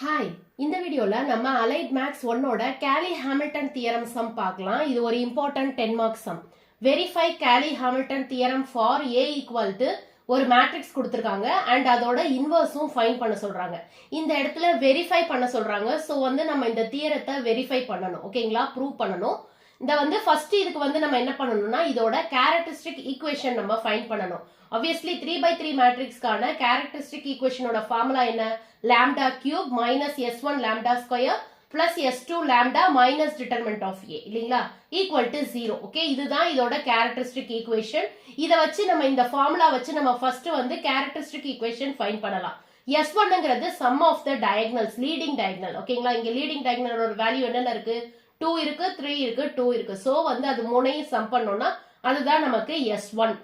Hi, இந்த வீடியோல நம்ம அலைட் மேக்ஸ் 1ஓட கேலி ஹாமில்டன் தியரம் சம் பார்க்கலாம். இது ஒரு இம்பார்ட்டன்ட் 10 மார்க் சம். வெரிஃபை கேலி Hamilton theorem for A equal to ஒரு மேட்ரிக்ஸ் கொடுத்துருக்காங்க அண்ட் அதோட இன்வர்ஸும் ஃபைண்ட் பண்ண சொல்றாங்க. இந்த இடத்துல வெரிஃபை பண்ண சொல்றாங்க. ஸோ நம்ம இந்த தியரத்தை வெரிஃபை பண்ணணும். ஓகேங்களா, ப்ரூவ் பண்ணணும். இந்த ஃபர்ஸ்ட் இதுக்கு நம்ம என்ன பண்ணணும்னா இதோட கேரக்டரிஸ்டிக் ஈக்குவேஷன் நம்ம ஃபைண்ட் பண்ணணும். obviously 3/3 மேட்ரிக்ஸ்க்கான கேரக்டரிஸ்டிக் ஈக்குவேஷனோட ஃபார்முலா என்ன? lambda cube minus s1 lambda square plus s2 lambda minus determinant of a இல்லீங்களா equal to 0. ஓகே, இதுதான் இதோட கேரக்டரிஸ்டிக் ஈக்குவேஷன். இதை வச்சு நம்ம இந்த ஃபார்முலா வச்சு நம்ம ஃபர்ஸ்ட் கேரக்டரிஸ்டிக் ஈக்குவேஷன் ஃபைண்ட் பண்ணலாம். s1ங்கிறது sum of the diagonals, leading diagonal. ஓகேங்களா, இங்க leading diagonal ஒரு வேல்யூ என்னென்ன இருக்கு? 2 இருக்கு, 3 இருக்கு, 2 இருக்கு. சோ அது மூணையும் சம் பண்ணோம்னா அதுதான் நமக்கு s1.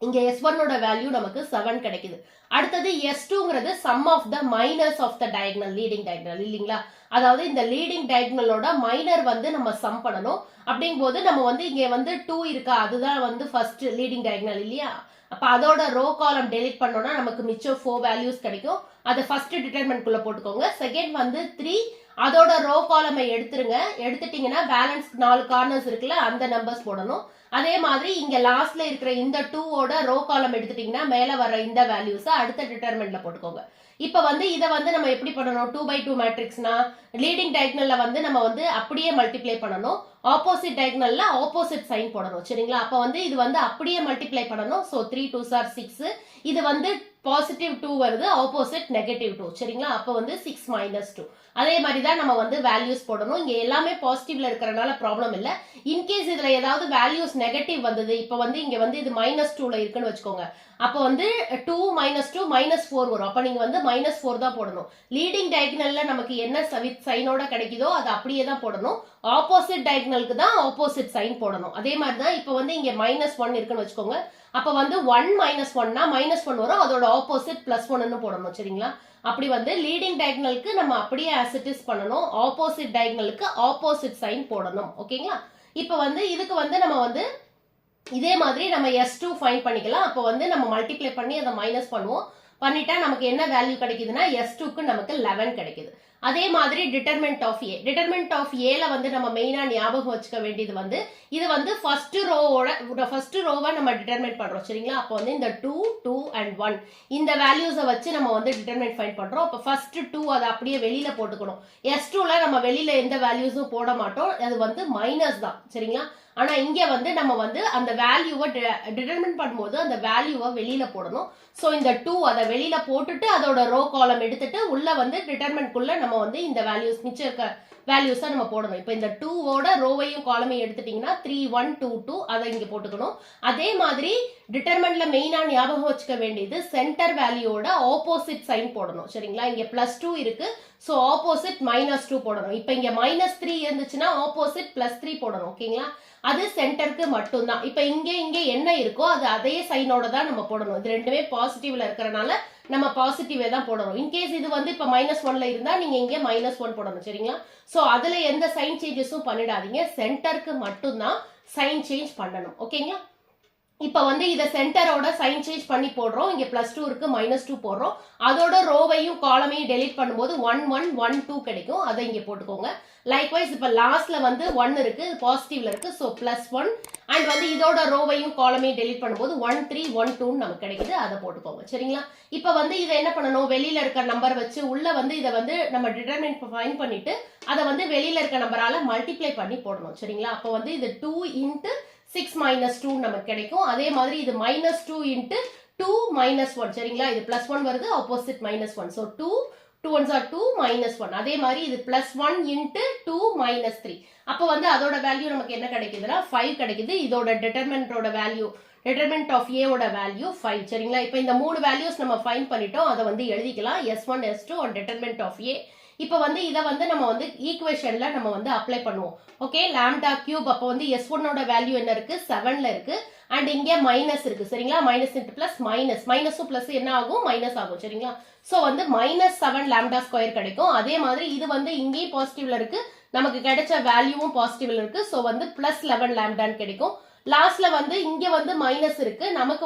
இங்க s1 ஓட வேல்யூ நமக்கு 7 கிடைக்குது. அடுத்தது s2ங்கிறது sum of the minors of the diagonal, leading diagonal இல்லீங்களா? அதாவது இந்த leading diagonalோட மைனர் நம்ம சம் பண்ணணும். அப்படிங்கும்போது நம்ம இங்க 2 இருக்கா, அதுதான் ஃபர்ஸ்ட் leading diagonal இல்லையா? அப்ப அதோட ரோ காலம் டெலிட் பண்ணோம்னா நமக்கு மிச்சம் 4 வேல்யூஸ் கிடைக்கும். அதை ஃபர்ஸ்ட் டிட்டர்மென்ட் குள்ள போட்டுக்கோங்க. செகண்ட் 3, அதோட ரோ காலமை எடுத்துருங்க. எடுத்துட்டீங்கன்னா பேலன்ஸ் 4 கார்னர்ஸ் இருக்குல்ல, அந்த நம்பர்ஸ் போடணும். அதே மாதிரி இங்க லாஸ்ட்ல இருக்கிற இந்த 2 ஓட ரோ காலம் எடுத்துட்டீங்கன்னா மேல வர இந்த வேல்யூஸ் அடுத்த டிட்டர்மென்ட்ல போட்டுக்கோங்க. இப்ப இத நம்ம எப்படி பண்ணணும்? 2/2 மேட்ரிக்ஸ்னா லீடிங் டயகனல்ல நம்ம அப்படியே மல்டிப்ளை பண்ணணும். ஆப்போசிட் டயகனல்ல ஆப்போசிட் சைன் போடணும். சரிங்களா? அப்ப இது அப்படியே மல்டிப்ளை பண்ணணும். So 3 2s are 6. இது பாசிட்டிவ் 2 வருது, ஆப்போசிட் நெகட்டிவ் 2. சரிங்களா? அப்ப 6 minus 2. அதே மாதிரி தான் நம்ம வேல்யூஸ் போடணும். இங்க எல்லாமே பாசிட்டிவ்ல இருக்கறனால ப்ராப்ளம் இல்ல. இன்கேஸ் இதுல ஏதாவது வேல்யூஸ் நெகட்டிவ் வந்தது, இப்ப இங்க இது -2ல இருக்குன்னு வச்சுக்கோங்க. அப்ப 2 - 2 -4 வரும். அப்ப நீங்க -4 தான் போடணும். லீடிங் டயகனல்ல நமக்கு என்ன சைனோட கிடைக்குதோ அது அப்படியே தான் போடணும். ஆப்போசிட் டயகனலுக்கு தான் ஆப்போசிட் சைன் போடணும். அதே மாதிரி தான் இப்ப இங்க -1 இருக்குன்னு வச்சுக்கோங்க. அப்ப 1 - 1னா -1 வரும், அதோட ஆப்போசிட் +1ன்னு போடணும். சரிங்களா? அப்படி லீடிங் டயகனலுக்கு நம்ம அப்படியே as it is பண்ணணும். ஆப்போசிட் டயகனலுக்கு ஆப்போசிட் சைன் போடணும். ஓகேங்களா? இப்ப இதுக்கு நம்ம இதே மாதிரி நம்ம s2 ஃபைண்ட் பண்ணிக்கலாம். அப்ப நம்ம மல்டிப்ளை பண்ணி அதை மைனஸ் பண்ணுவோம். பண்ணிட்டா நமக்கு என்ன வேல்யூ கிடைக்குதுன்னா s2க்கு நமக்கு 11 கிடைக்குது. அதே மாதிரி டிட்டர்மென்ட் ஆஃப் a. டிட்டர்மென்ட் ஆஃப் ஏல நம்ம மெயினா ஞாபகம் வச்சுக்க வேண்டியது இது ஃபர்ஸ்ட் ரோவை நம்ம டிட்டர்மென்ட் பண்றோம். சரிங்களா? அப்போ இந்த 2 2 and 1 இந்த வேல்யூஸை வச்சு நம்ம டிட்டர்மென்ட் ஃபைண்ட் பண்றோம். அப்ப ஃபர்ஸ்ட் 2 அதை அப்படியே வெளியில போட்டுக்கணும். s2ல நம்ம வெளியில எந்த வேல்யூஸும் போட மாட்டோம். அது மைனஸ் தான். சரிங்களா? ஆனா இங்க நம்ம அந்த வேல்யூவை டிட்டர்மென்ட் பண்ணும்போது அந்த வேல்யூவை வெளியில போடணும். சோ இந்த 2 அதை வெளியில போட்டுட்டு அதோட ரோ காலம் எடுத்துட்டு உள்ள டிட்டர்மென்ட் குள்ள நம்ம இந்த வேல்யூஸ் மிச்சம் இருக்க வேல்யூஸை நம்ம போடணும். இப்ப இந்த 2 ஓட ரோவையும் காலமையும் எடுத்துட்டீங்கன்னா 3 1 2 2 அதை இங்க போட்டுக்கணும். அதே மாதிரி டிட்டர்மென்ட்ல மெயினா ஞாபகம் வச்சுக்க வேண்டியது சென்டர் வேல்யூவோட ஆப்போசிட் சைன் போடணும். சரிங்களா? இங்க +2 இருக்கு, சோ ஆப்போசிட் -2 போடணும். இப்ப இங்க -3 இருந்துச்சுன்னா ஆப்போசிட் +3 போடணும். ஓகேங்களா? அது சென்டருக்கு மட்டும்தான். இப்ப இங்க என்ன இருக்கோ அது அதே சைனோட தான் நம்ம போடணும். இது ரெண்டுமே பாசிட்டிவ்ல இருக்கறனால நம்ம பாசிட்டிவே தான் போடணும். இன்கேஸ் இது இப்ப -1ல இருந்தா நீங்க இங்க -1 போடணும். சரிங்களா? சோ அதுல எந்த சைன் சேஞ்சஸும் பண்ணிடாதீங்க. சென்டருக்கு மட்டும்தான் சைன் சேஞ்ச் பண்ணணும். ஓகேங்களா? இப்ப இத சென்டரோட சைன் சேஞ்ச் பண்ணி போடுறோம். இங்க +2 இருக்கு, -2 போடுறோம். அதோட ரோவையும் காலமையும் டெலீட் பண்ணும்போது 1 1 1 2 கிடைக்கும். அதை இங்க போட்டுக்கோங்க. லைக்வைஸ் இப்ப லாஸ்ட்ல 1 இருக்கு, பாசிட்டிவ்ல இருக்கு. சோ +1 அண்ட் இதோட ரோவையும் காலமையும் டெலீட் பண்ணும்போது 1 3 1 2 நமக்கு கிடைக்குது. அதை போட்டுக்கோங்க. சரிங்களா? இப்ப இதை என்ன பண்ணணும்? வெளியில இருக்க நம்பர் வச்சு உள்ள இதை நம்ம டிட்டர்மென்ட் ஃபைண்ட் பண்ணிட்டு அதை வெளியில இருக்க நம்பரால மல்டிப்ளை பண்ணி போடணும். சரிங்களா? அப்ப இது 2 into 6 minus 2 நமக்கு கிடைக்கும். அதே மாதிரி இது -2 into 2 minus 1. சரிங்களா? இது +1 வருது, ஆப்போசிட் -1. so 2 2 1s are 2 -1. அதே மாதிரி இது +1 into 2 minus 3. அப்ப அதோட வேல்யூ நமக்கு என்ன கிடைக்குதுன்னா 5 கிடைக்குது. இதோட டிட்டர்மென்ட்டோட வேல்யூ, டிட்டர்மென்ட் ஆஃப் a ஓட வேல்யூ 5. சரிங்களா? இப்ப இந்த மூணு வேல்யூஸ் நம்ம ஃபைண்ட் பண்ணிட்டோம். அதை எழுதிக்கலாம் s1 s2 and டிட்டர்மென்ட் of a. இப்ப இத நம்ம ஈக்குவேஷன்ல நம்ம அப்ளை பண்ணுவோம். Okay, lambda cube. அப்ப s1 ஓட வேல்யூ என்ன இருக்கு? 7ல இருக்கு. அண்ட் இங்க மைனஸ் இருக்கு. சரிங்களா? மைனஸ் இன்டு பிளஸ் மைனஸ், மைனஸும் பிளஸ் என்ன ஆகும்? மைனஸ் ஆகும். சரிங்களா? சோ -7 lambda ஸ்கொயர் கிடைக்கும். அதே மாதிரி இது இங்கேயும் பாசிட்டிவ்ல இருக்கு, நமக்கு கிடைச்ச வேல்யூவும் பாசிட்டிவ்ல இருக்கு. சோ +11 lambdaன்னு கிடைக்கும். லாஸ்ட்ல இங்க மைனஸ் இருக்கு, நமக்கு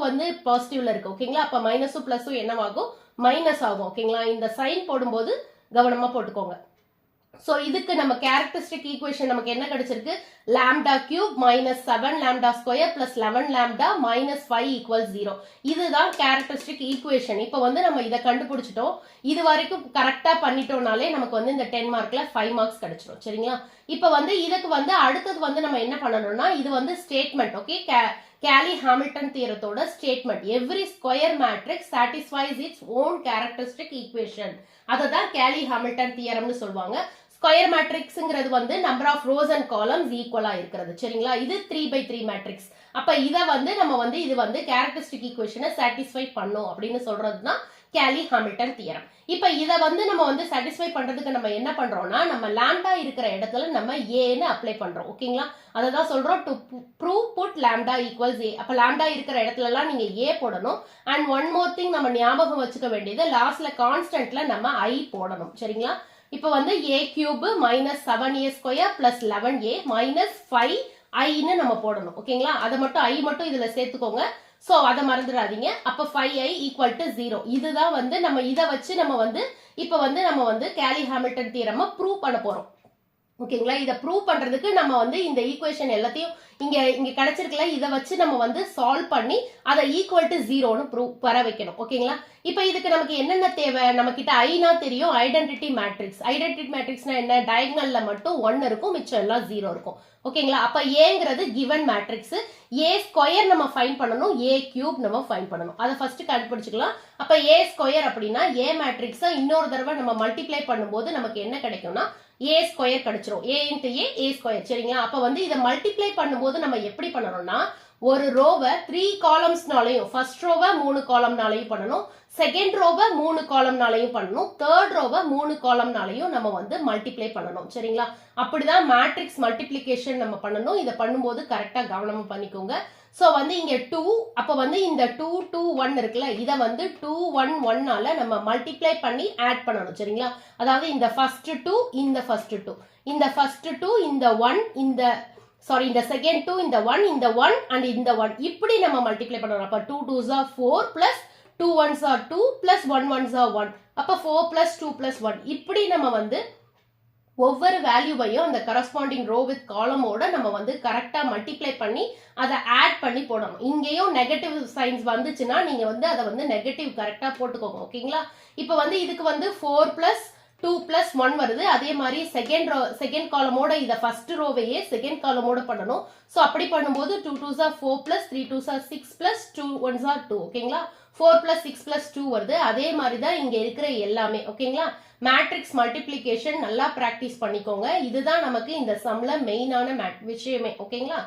பாசிட்டிவ்ல இருக்கு. ஓகேங்களா? அப்ப மைனஸும் பிளஸும் என்னவாகும்? மைனஸ் ஆகும். ஓகேங்களா? இந்த சைன் போடும்போது கவனமா போட்டுக்கோங்க. ஸோ இதுக்கு நம்ம கேரக்டரிஸ்டிக் ஈக்குவேஷன் நமக்கு என்ன கிடைச்சிருக்கு, lambda cube minus 7 lambda square plus 11 lambda minus 5 equal 0. இதுதான் கேரக்டரிஸ்டிக் ஈக்குவேஷன். இப்போ வந்து நம்ம இதை கண்டுபிடிச்சிட்டோம். இது வரைக்கும் கரெக்டா பண்ணிட்டோம்னாலே நமக்கு வந்து இந்த 10 மார்க்ல 5 மார்க்ஸ் கிடைச்சிடும். சரிங்களா? இப்போ வந்து இதுக்கு வந்து அடுத்தது வந்து நம்ம என்ன பண்ணணும்னா, இது வந்து ஸ்டேட்மெண்ட். ஓகே, கேலி ஹாமில்டன் தியரத்தோட statement. Every square matrix satisfies its own characteristic equation. அதை தான் கேலி ஹாமில்டன் தியரம்னு சொல்லுவாங்க. ஸ்கொயர் மேட்ரிக்ஸ்ங்கிறது வந்து number of rows and columns ஈக்குவலா இருக்கிறது. சரிங்களா? இது 3/3 மேட்ரிக்ஸ். அப்ப இதை வந்து நம்ம வந்து இது வந்து கேரக்டரிஸ்டிக் ஈக்குவேஷனை சாட்டிஸ்ஃபை பண்ணும் அப்படின்னு சொல்றது தான் கேலி ஹாமில்டன் தியரம். இப்ப இதை வந்து நம்ம வந்து சாட்டிஸ்ஃபை பண்றதுக்கு நம்ம என்ன பண்றோம்னா, நம்ம லாம்டா இருக்கிற இடத்துல நம்ம ஏன்னு அப்ளை பண்றோம். ஓகேங்களா? அதை தான் சொல்றோம் to prove put lambda equals a. அப்ப லாம்டா இருக்கிற இடத்துல எல்லாம் நீங்க ஏ போடணும். அண்ட் ஒன் மோர் திங் நம்ம ஞாபகம் வச்சுக்க வேண்டியது, லாஸ்ட்ல கான்ஸ்டன்ட்ல நம்ம ஐ போடணும். சரிங்களா? இப்போ வந்து a cube minus 7a square plus 11a minus 5i நம்ம போடணும். ஓகேங்களா? அதை மட்டும் ஐ மட்டும் இதுல சேர்த்துக்கோங்க. சோ அதை மறந்துடாதீங்க. அப்ப 5i ஈக்குவல் டு 0. இதுதான் வந்து நம்ம இதை வச்சு நம்ம வந்து இப்ப வந்து நம்ம வந்து கேலி ஹாமில்டன் தியரமை ப்ரூவ் பண்ண போறோம். ஓகேங்களா? இதை ப்ரூவ் பண்றதுக்கு நம்ம வந்து இந்த ஈக்குவேஷன் எல்லாத்தையும் இங்க கிடைச்சிருக்கல, இதை வச்சு நம்ம வந்து சால்வ் பண்ணி அதை ஈக்குவல் டு 0ன்னு ப்ரூவ் வர வைக்கணும். ஓகேங்களா? இப்ப இதுக்கு நமக்கு என்னென்ன தேவை, நம்ம கிட்ட ஐனா தெரியும், ஐடென்டிட்டி மேட்ரிக்ஸ். ஐடென்டிட்டி மேட்ரிக்ஸ்னா என்ன, டயகனல்ல மட்டும் 1 இருக்கும், மிச்சம் எல்லாம் 0 இருக்கும். ஓகேங்களா? அப்ப ஏங்கிறது கிவன் மேட்ரிக்ஸ். ஏ ஸ்கொயர் நம்ம ஃபைண்ட் பண்ணணும், ஏ கியூப் நம்ம ஃபைண்ட் பண்ணணும். அதை ஃபர்ஸ்ட் கண்டுபிடிச்சுக்கலாம். அப்ப ஏ ஸ்கொயர் அப்படின்னா ஏ மேட்ரிக்ஸை இன்னொரு தடவை நம்ம மல்டிப்ளை பண்ணும்போது நமக்கு என்ன கிடைக்கும்னா ஏ ஸ்கொயர் கிடைச்சிரும். A into A square. சரிங்களா? அப்ப வந்து இதை மல்டிப்ளை பண்ணும்போது நம்ம எப்படி பண்ணணும்னா, ஒரு ரோவை 3 காலம்ஸ்னாலையும், ஃபர்ஸ்ட் ரோவை 3 காலம்னாலையும் பண்ணணும், செகண்ட் ரோவை 3 காலம்னாலையும் பண்ணணும், தேர்ட் ரோவை 3 காலம்னாலையும் நம்ம வந்து மல்டிப்ளை பண்ணணும். சரிங்களா? அப்படிதான் மேட்ரிக்ஸ் மல்டிப்ளிகேஷன் நம்ம பண்ணணும். இதை பண்ணும்போது கரெக்டா கவனமா பண்ணிக்கோங்க. சோ வந்து இங்க 2, அப்ப வந்து இந்த 2 2 1 இருக்குல்ல, இதை வந்து 2 1 1 நம்ம மல்டிப்ளை பண்ணி ஆட் பண்ணணும். சரிங்களா? அதாவது இந்த ஃபர்ஸ்ட் 2 இந்த ஃபர்ஸ்ட் 2 இந்த ஃபர்ஸ்ட் 2 இந்த 1 இந்த சாரி இந்த செகண்ட் 2 இந்த 1 இந்த 1 அண்ட் இந்த 1 இப்படி நம்ம மல்டிப்ளை பண்ணணும். அப்ப 2 2s are 4 plus 2 1s are 2 plus 1 1s are 1. அப்ப 4 plus 2 plus 1 இப்படி நம்ம வந்து ஒவ்வொரு வேல்யூவையும் அந்த கரஸ்பாண்டிங் ரோ வித் காலமோட நம்ம வந்து கரெக்டா மல்டிப்ளை பண்ணி அதை ஆட் பண்ணி போடணும். இங்கேயும் நெகட்டிவ் சைன்ஸ் வந்துச்சுன்னா நீங்க வந்து அதை வந்து நெகட்டிவ் கரெக்டா போட்டுக்கோங்க. ஓகேங்களா? இப்போ வந்து இதுக்கு வந்து 4 பிளஸ் 2 பிளஸ் 1 வருது. அதே மாதிரி செகண்ட் காலமோட இதை ஃபர்ஸ்ட் ரோவையே செகண்ட் காலமோட பண்ணணும். ஸோ அப்படி பண்ணும்போது 2 2s are 4 plus 3 2s are 6 plus 2 1s are 2. ஓகேங்களா? 4 பிளஸ் 6 பிளஸ் 2 வருது. அதே மாதிரி தான் இங்க இருக்கிற எல்லாமே. ஓகேங்களா? மேட்ரிக்ஸ் மல்டிப்ளிகேஷன் நல்லா பிராக்டிஸ் பண்ணிக்கோங்க. இதுதான் நமக்கு இந்த சம்ல மெயினான விஷயமே. ஓகேங்களா?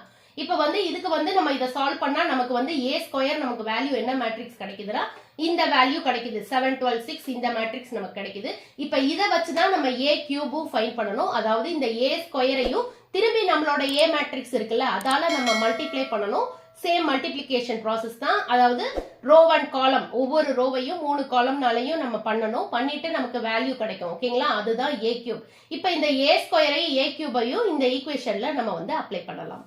இப்ப வந்து இதுக்கு வந்து நம்ம இதை சால்வ் பண்ணா நமக்கு வந்து ஏ ஸ்கொயர் நமக்கு வேல்யூ என்ன மேட்ரிக்ஸ் கிடைக்குதுன்னா இந்த வேல்யூ கிடைக்குது 7 12 6 இந்த மேட்ரிக்ஸ் நமக்கு கிடைக்குது. இப்ப இதை வச்சுதான் நம்ம ஏ கியூபும் ஃபைண்ட் பண்ணணும். அதாவது இந்த ஏ ஸ்கொயரையும் திரும்பி நம்மளோட ஏ மேட்ரிக்ஸ் இருக்குல்ல அதால நம்ம மல்டிப்ளை பண்ணணும். சேம் மல்டிப்ளிகேஷன் ப்ராசஸ் தான். அதாவது ரோ அண்ட் காலம் ஒவ்வொரு ரோவையும் 3 காலம்னாலையும் நம்ம பண்ணணும். பண்ணிட்டு நமக்கு வேல்யூ கிடைக்கும். ஓகேங்களா? அதுதான் ஏ கியூப். இப்ப இந்த ஏ ஸ்கொயரையும் ஏ கியூபையும் இந்த ஈக்குவேஷன்ல நம்ம வந்து அப்ளை பண்ணலாம்.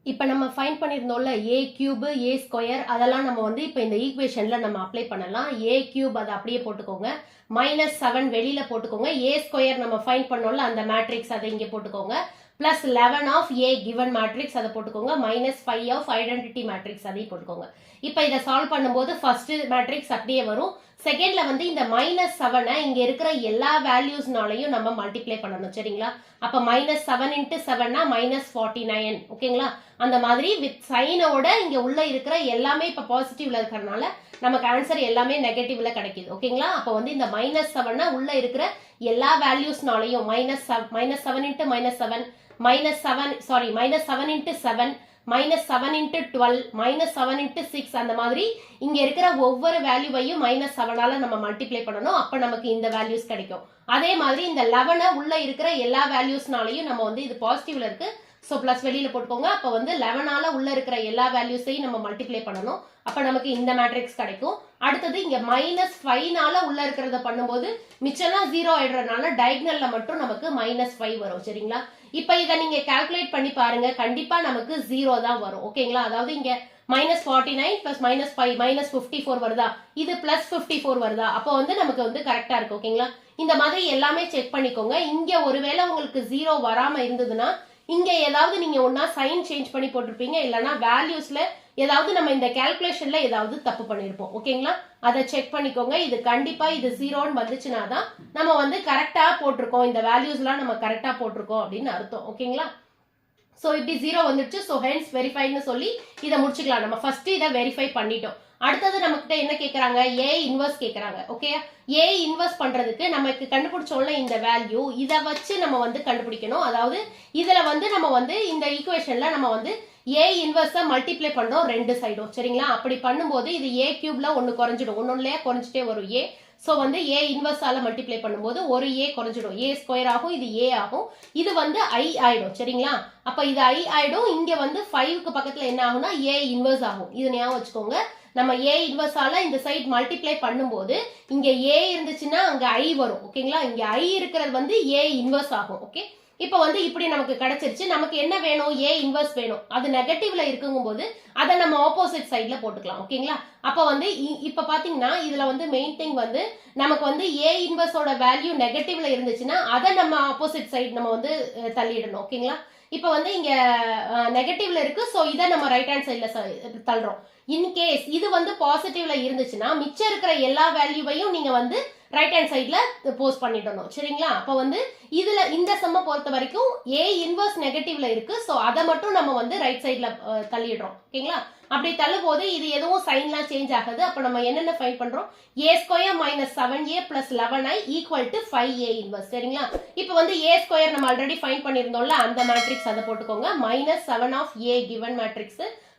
இப்ப நம்ம find பண்ணிருந்தோம்ல a cube A square அதெல்லாம் நம்ம வந்து இப்ப இந்த ஈக்குவேஷன்ல நம்ம அப்ளை பண்ணலாம். ஏ கியூப் அதை அப்படியே போட்டுக்கோங்க, -7 வெளியில போட்டுக்கோங்க. ஏ ஸ்கொயர் நம்ம ஃபைண்ட் பண்ணோம்ல அந்த மேட்ரிக்ஸ் அதை இங்க போட்டுக்கோங்க. Plus 11 of a given matrix அதை போட்டுக்கோங்க. -5 ஆஃப் ஐடென்டிட்டி மேட்ரிக்ஸ் அதையும் போட்டுக்கோங்க. இப்ப இதை சால்வ் பண்ணும்போது ஃபர்ஸ்ட் மேட்ரிக்ஸ் அப்படியே வரும். செகண்ட்ல வந்து இந்த -7 இங்க இருக்கிற எல்லா வேல்யூஸ்னாலையும் நம்ம மல்டிப்ளை பண்ணணும். சரிங்களா? அப்ப -7 into 7 -49. ஓகேங்களா? அந்த மாதிரி வித் சைனோட இங்க உள்ள இருக்கிற எல்லாமே இப்ப பாசிட்டிவ்ல இருக்கிறதுனால நமக்கு ஆன்சர் எல்லாமே நெகட்டிவ்ல கிடைக்குது. ஓகேங்களா? அப்ப வந்து இந்த -7 உள்ள இருக்கிற எல்லா வேல்யூஸ்னாலையும் -7 into -7 -7 into 7 -7 into 12 -7 into 6 அந்த மாதிரி இங்க இருக்கிற ஒவ்வொரு வேல்யூவையும் -7ஆல நம்ம மல்டிப்ளை பண்ணணும். அப்ப நமக்கு இந்த வேல்யூஸ் கிடைக்கும். அதே மாதிரி இந்த 11 உள்ள இருக்கிற எல்லா வேல்யூஸ்னாலையும் நம்ம வந்து இது பாசிட்டிவ்ல இருக்கு சோ பிளஸ் வெளியில போட்டுக்கோங்க. அப்ப வந்து 11ஆல உள்ள இருக்கிற எல்லா வேல்யூஸையும் நம்ம மல்டிப்ளை பண்ணணும். அப்ப நமக்கு இந்த மேட்ரிக்ஸ் கிடைக்கும். அடுத்தது இங்க -5னால உள்ள இருக்கிறத பண்ணும்போது மிச்சம்லாம் 0 ஆயிடுறதுனால டயகனல்ல மட்டும் நமக்கு -5 வரும். சரிங்களா? இப்ப இதை நீங்க கால்குலேட் பண்ணி பாருங்க. கண்டிப்பா நமக்கு 0 தான் வரும். ஓகேங்களா? அதாவது இங்க -49 பிளஸ் -5 -54 வருதா, இது +54 வருதா, அப்போ வந்து நமக்கு வந்து கரெக்டா இருக்கு. ஓகேங்களா, இந்த மாதிரி எல்லாமே செக் பண்ணிக்கோங்க. இங்க ஒருவேளை உங்களுக்கு 0 வராம இருந்ததுன்னா இங்க ஏதாவது நீங்க ஒன்னா சைன் சேஞ்ச் பண்ணி போட்டிருப்பீங்க, இல்லைன்னா வேல்யூஸ்ல ஏதாவது நம்ம இந்த கால்குலேஷன்ல ஏதாவது தப்பு பண்ணிருப்போம். ஓகேங்களா, அதை செக் பண்ணிக்கோங்க. இது கண்டிப்பா இது 0ன்னு வந்துச்சுன்னா தான் நம்ம வந்து கரெக்டா போட்டிருக்கோம், இந்த வேல்யூஸ்லாம் நம்ம கரெக்டா போட்டிருக்கோம் அப்படின்னு அர்த்தம். ஓகேங்களா, சோ இப்படி 0 வந்துடுச்சு. சோ ஹென்ஸ் வெரிஃபைட்னு சொல்லி இதை முடிச்சுக்கலாம். நம்ம ஃபர்ஸ்ட் இதை வெரிஃபை பண்ணிட்டோம். அடுத்தது நம்ம கிட்ட என்ன கேக்குறாங்க, ஏ இன்வர்ஸ் கேக்குறாங்க. ஓகே, ஏ இன்வர்ஸ் பண்றதுக்கு நமக்கு கண்டுபிடிச்சோம்ல இந்த வேல்யூ, இதை வச்சு நம்ம வந்து கண்டுபிடிக்கணும். அதாவது இதுல வந்து நம்ம வந்து இந்த ஈக்குவேஷன்ல நம்ம வந்து ஏ இன்வர்ஸ மல்டிப்ளை பண்றோம் ரெண்டு சைடும். சரிங்களா, அப்படி பண்ணும்போது இது ஏ கியூப்ல ஒன்னு குறைஞ்சிடும், ஒன்னொன்னுலயே குறைஞ்சிட்டே வரும் ஏ. சோ வந்து ஏ இன்வர்ஸால மல்டிப்ளை பண்ணும்போது ஒரு ஏ குறைஞ்சிடும், ஏ ஸ்கொயர் ஆகும், இது ஏ ஆகும், இது வந்து ஐ ஆயிடும். சரிங்களா, அப்ப இது ஐ ஆயிடும். இங்க வந்து 5க்கு பக்கத்துல என்ன ஆகும்னா ஏ இன்வர்ஸ் ஆகும். இது ஞாபகம் வச்சுக்கோங்க. நம்ம ஏ இன்வர்ஸால இந்த சைட் மல்டிப்ளை பண்ணும்போது இங்க ஏ இருந்துச்சுன்னா அங்க ஐ வரும். ஓகேங்களா, இங்க ஐ இருக்கிறது வந்து ஏ இன்வர்ஸ் ஆகும். ஓகே, இப்ப வந்து இப்படி நமக்கு கிடைச்சிருச்சு. நமக்கு என்ன வேணும், ஏ இன்வர்ஸ் வேணும். அது நெகட்டிவ்ல இருக்குங்கும் போது அதை நம்ம ஆப்போசிட் சைட்ல போட்டுக்கலாம். ஓகேங்களா, அப்ப வந்து இப்ப பாத்தீங்கன்னா இதுல வந்து மெயின் திங் வந்து நமக்கு வந்து ஏ இன்வர்ஸோட வேல்யூ நெகட்டிவ்ல இருந்துச்சுன்னா அதை நம்ம ஆப்போசிட் சைட் நம்ம வந்து தள்ளிடணும். ஓகேங்களா, இப்ப வந்து இங்க நெகட்டிவ்ல இருக்கு, சோ இதை நம்ம ரைட் ஹேண்ட் சைட்ல தள்ளுறோம். இன்கேஸ் இது வந்து பாசிட்டிவ்ல இருந்துச்சுன்னா மிச்சம் இருக்கிற எல்லா வேல்யூவையும் நீங்க வந்து ரைட் ஹேண்ட் சைட்ல போஸ்ட் பண்ணிடணும். சரிங்களா, அப்ப வந்து இதுல இந்த சம்ம பொறுத்த வரைக்கும் ஏ இன்வர்ஸ் நெகட்டிவ்ல இருக்கு, சோ அதை மட்டும் நம்ம வந்து ரைட் சைட்ல தள்ளிடுறோம். ஓகேங்களா, அப்படி தள்ளும் போது இது எதுவும் சைன்லாம் சேஞ்ச் ஆகுது. அப்ப நம்ம என்னென்ன ஃபைண்ட் பண்றோம், ஏ square -7a + 11i = 5a inverse. சரிங்களா, இப்ப வந்து ஏ ஸ்கொயர் நம்ம ஆல்ரெடி ஃபைண்ட் பண்ணிருந்தோம்ல, அந்த மேட்ரிக்ஸ் அதை போட்டுக்கோங்க. -7 of a given matrix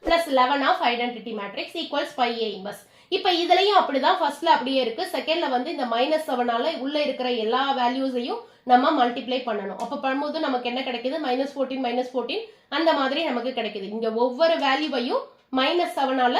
plus 11 of identity matrix equals 5a inverse. இப்ப இதுலயும் அப்படிதான், ஃபர்ஸ்ட்ல அப்படியே இருக்கு, செகண்ட்ல வந்து இந்த -7ஆல உள்ள இருக்கிற எல்லா வேல்யூஸையும் நம்ம மல்டிப்ளை பண்ணணும். அப்ப பண்ணும்போது நமக்கு என்ன கிடைக்குது, -14 -14 அந்த மாதிரி நமக்கு கிடைக்குது. இங்க ஒவ்வொரு வேல்யூவையும் -7ஆல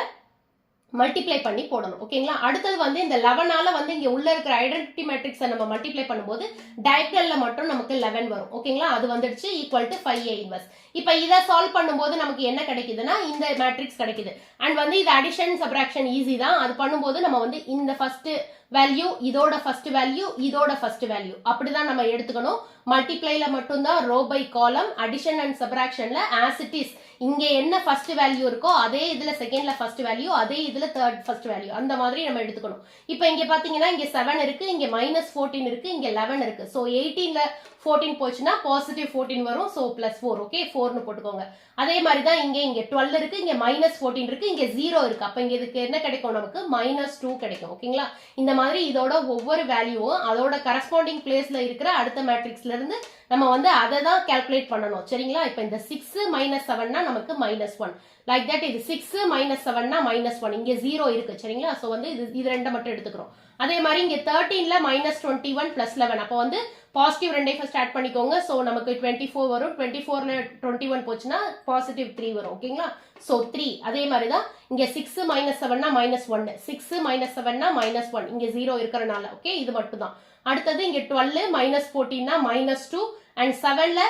மல்டிப்ளை பண்ணி போடணும். ஓகேங்களா, அடுத்தது வந்து இந்த 11ஆல வந்து இங்க உள்ள இருக்கிற ஐடென்டிட்டி மேட்ரிக்ஸை நம்ம மல்டிப்ளை பண்ணும்போது டயகனல்ல மட்டும் நமக்கு 11 வரும். ஓகேங்களா, அது வந்துடுச்சு = 5a இன்வர்ஸ். இப்ப இதை சால்வ் பண்ணும்போது நமக்கு என்ன கிடைக்குதுன்னா இந்த மேட்ரிக்ஸ் கிடைக்குது. அண்ட் வந்து இது அடிஷன் சப்ராக்ஷன் ஈஸி தான். அது பண்ணும்போது நம்ம வந்து இந்த ஃபர்ஸ்ட் வேல்யூ இதோட ஃபர்ஸ்ட் வேல்யூ இதோட ஃபர்ஸ்ட் வேல்யூ அப்படிதான் நம்ம எடுத்துக்கணும். மல்டிப்ளைல மட்டும்தான் row by column, addition and சப்ராக்ஷன்ல ஆஸ் இட் இஸ் இங்க என்ன ஃபர்ஸ்ட் வேல்யூ இருக்கோ அதே இதுல செகண்ட்ல ஃபர்ஸ்ட் வேல்யூ, அதே இதுல தேர்ட் ஃபர்ஸ்ட் வேல்யூ, அந்த மாதிரி நம்ம எடுத்துக்கணும். இப்போ இங்க பாத்தீங்கன்னா இங்க 7 இருக்கு, இங்க -14 இருக்கு, இங்க 11 இருக்கு. சோ 18ல 14 போச்சுன்னா +14 வரும். சோ +4. ஓகே, 4னு போட்டுக்கோங்க. அதே மாதிரி தான் இங்க 12 இருக்கு, இங்க -14 இருக்கு, இங்க 0 இருக்கு. அப்ப இங்க இதுக்கு என்ன கிடைக்கும், நமக்கு -2 கிடைக்கும். ஓகேங்களா, இந்த மாதிரி இதோட ஒவ்வொரு வேல்யூவும் அதோட கரஸ்பாண்டிங் பிளேஸ்ல இருக்கிற அடுத்த மேட்ரிக்ஸ்ல இருந்து நம்ம வந்து அதை தான் கால்குலேட் பண்ணணும். சரிங்களா, இப்ப இந்த 6 -7னா நமக்கு -1 லைக் தட். இது 6 -7னா -1, இங்க 0 இருக்கு. சரிங்களா, சோ வந்து இது ரெண்டை மட்டும் எடுத்துக்கிறோம். அதே மாதிரி இங்க 13ல -21 + 11, அப்போ வந்து பாசிட்டிவ் ரெண்டை ஃபர்ஸ்ட் ஆட் பண்ணிக்கோங்க. சோ நமக்கு 24 வரும். 24ல 21 போச்சுன்னா +3 வரும். ஓகேங்களா, சோ 3. அதே மாதிரி தான் இங்க 6 -7னா -1, 6 -7னா -1, இங்க 0 இருக்கறனால. ஓகே, இது மட்டும் தான். அடுத்தது இங்க 12 -14னா -2 அண்ட் 7ல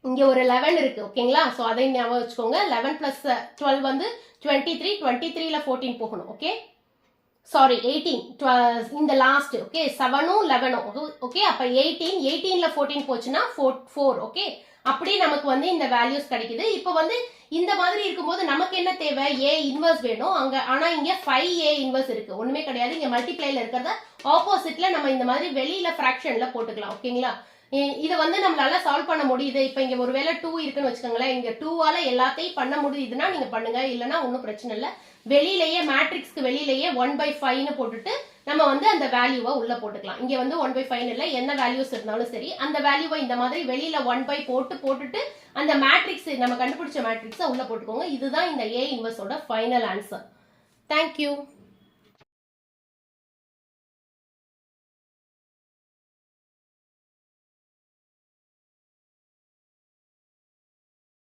இங்க ஒரு 11 இருக்கு. ஓகேங்களா, சோ அதை ஞாபகம் வச்சுக்கோங்க. 11 + 12 வந்து 23, 23ல 14 போகணும். ஓகே, சாரி 18 இந்த லாஸ்ட். ஓகே, 7ம் 11ம். ஓகே, அப்ப 18ல 14 போச்சுன்னா 4. ஓகே, அப்படி நமக்கு வந்து இந்த வேல்யூஸ் கிடைக்குது. இப்போ வந்து இந்த மாதிரி இருக்கும்போது நமக்கு என்ன தேவை, ஏ இன்வர்ஸ் வேணும் அங்க. ஆனா இங்க 5a இன்வர்ஸ் இருக்கு, ஒண்ணுமே கிடையாது. இங்க மல்டிப்ளைல இருக்கிறத ஆப்போசிட்ல நம்ம இந்த மாதிரி வெளியில ஃபிராக்ஷன்ல போட்டுக்கலாம். ஓகேங்களா, இதை வந்து நம்மளால சால்வ் பண்ண முடியுது. இப்ப இங்க ஒருவேளை 2 இருக்குன்னு வச்சுக்கோங்களேன், இங்க 2ஆல எல்லாத்தையும் பண்ண முடியுதுன்னா நீங்க பண்ணுங்க, இல்லைன்னா ஒன்றும் பிரச்சனை இல்லை. வெளியிலேயே மேட்ரிக்ஸ்க்கு வெளியிலேயே 1/5ன்னு போட்டுட்டு நம்ம வந்து அந்த வேல்யூவை உள்ள போட்டுக்கலாம். இங்க வந்து 1/5 இல்லை, என்ன வேல்யூஸ் இருந்தாலும் சரி அந்த வேல்யூவை இந்த மாதிரி வெளியில 1/5 போட்டுட்டு அந்த மேட்ரிக்ஸ் நம்ம கண்டுபிடிச்ச மேட்ரிக்ஸை உள்ள போட்டுக்கோங்க. இதுதான் இந்த ஏ இன்வர்ஸோட ஃபைனல் ஆன்சர். தேங்க்யூ.